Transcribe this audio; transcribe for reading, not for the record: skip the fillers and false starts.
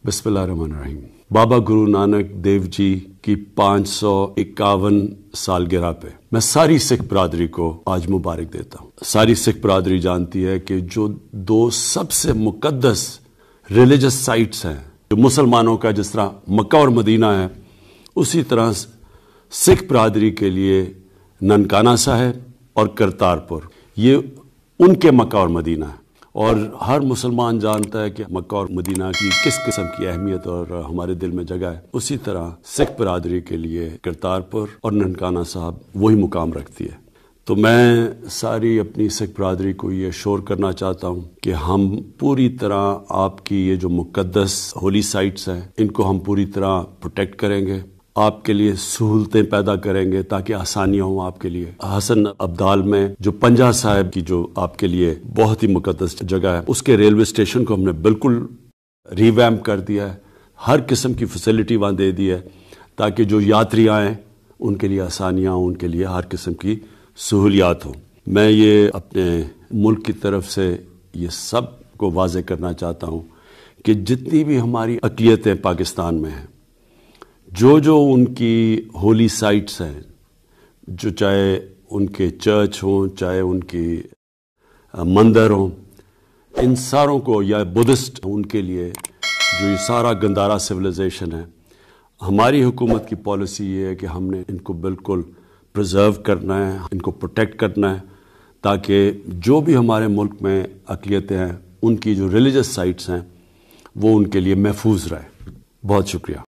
बिस्मिल्लाहिर्रहमानिर्रहीम। बाबा गुरु नानक देव जी की 551 सालगिरह पे मैं सारी सिख बरादरी को आज मुबारक देता हूँ। सारी सिख बरादरी जानती है कि जो दो सबसे मुकद्दस रिलीजियस साइट्स हैं, जो मुसलमानों का जिस तरह मक्का और मदीना है, उसी तरह सिख बरादरी के लिए ननकाना साहिब और करतारपुर ये उनके मक्का और मदीना है। और हर मुसलमान जानता है कि मक्का और मदीना की किस किस्म की अहमियत और हमारे दिल में जगह है। उसी तरह सिख बरादरी के लिए करतारपुर और ननकाना साहब वही मुकाम रखती है। तो मैं सारी अपनी सिख बरादरी को ये शोर करना चाहता हूँ कि हम पूरी तरह आपकी ये जो मुकद्दस होली साइट्स हैं, इनको हम पूरी तरह प्रोटेक्ट करेंगे, आपके लिए सहूलतें पैदा करेंगे ताकि आसानियां हों आपके लिए। हसन अब्दाल में जो पंजा साहिब की जो आपके लिए बहुत ही मुकद्दस जगह है, उसके रेलवे स्टेशन को हमने बिल्कुल रिवैम्प कर दिया है। हर किस्म की फैसिलिटी वहाँ दे दी है ताकि जो यात्री आएँ उनके लिए आसानियाँ हों, उनके लिए हर किस्म की सहूलियात हों। मैं ये अपने मुल्क की तरफ से ये सब को वाज़ेह करना चाहता हूँ कि जितनी भी हमारी अक़लियतें पाकिस्तान में हैं, जो उनकी होली साइट्स हैं, जो चाहे उनके चर्च हों, चाहे उनकी मंदिर हों, इन सारों को, या बुद्धिस्ट उनके लिए जो ये सारा गंदारा सिविलाइजेशन है, हमारी हुकूमत की पॉलिसी ये है कि हमने इनको बिल्कुल प्रिजर्व करना है, इनको प्रोटेक्ट करना है ताकि जो भी हमारे मुल्क में अक़लियतें हैं, उनकी जो रिलीजियस साइट्स हैं वो उनके लिए महफूज रहे। बहुत शुक्रिया।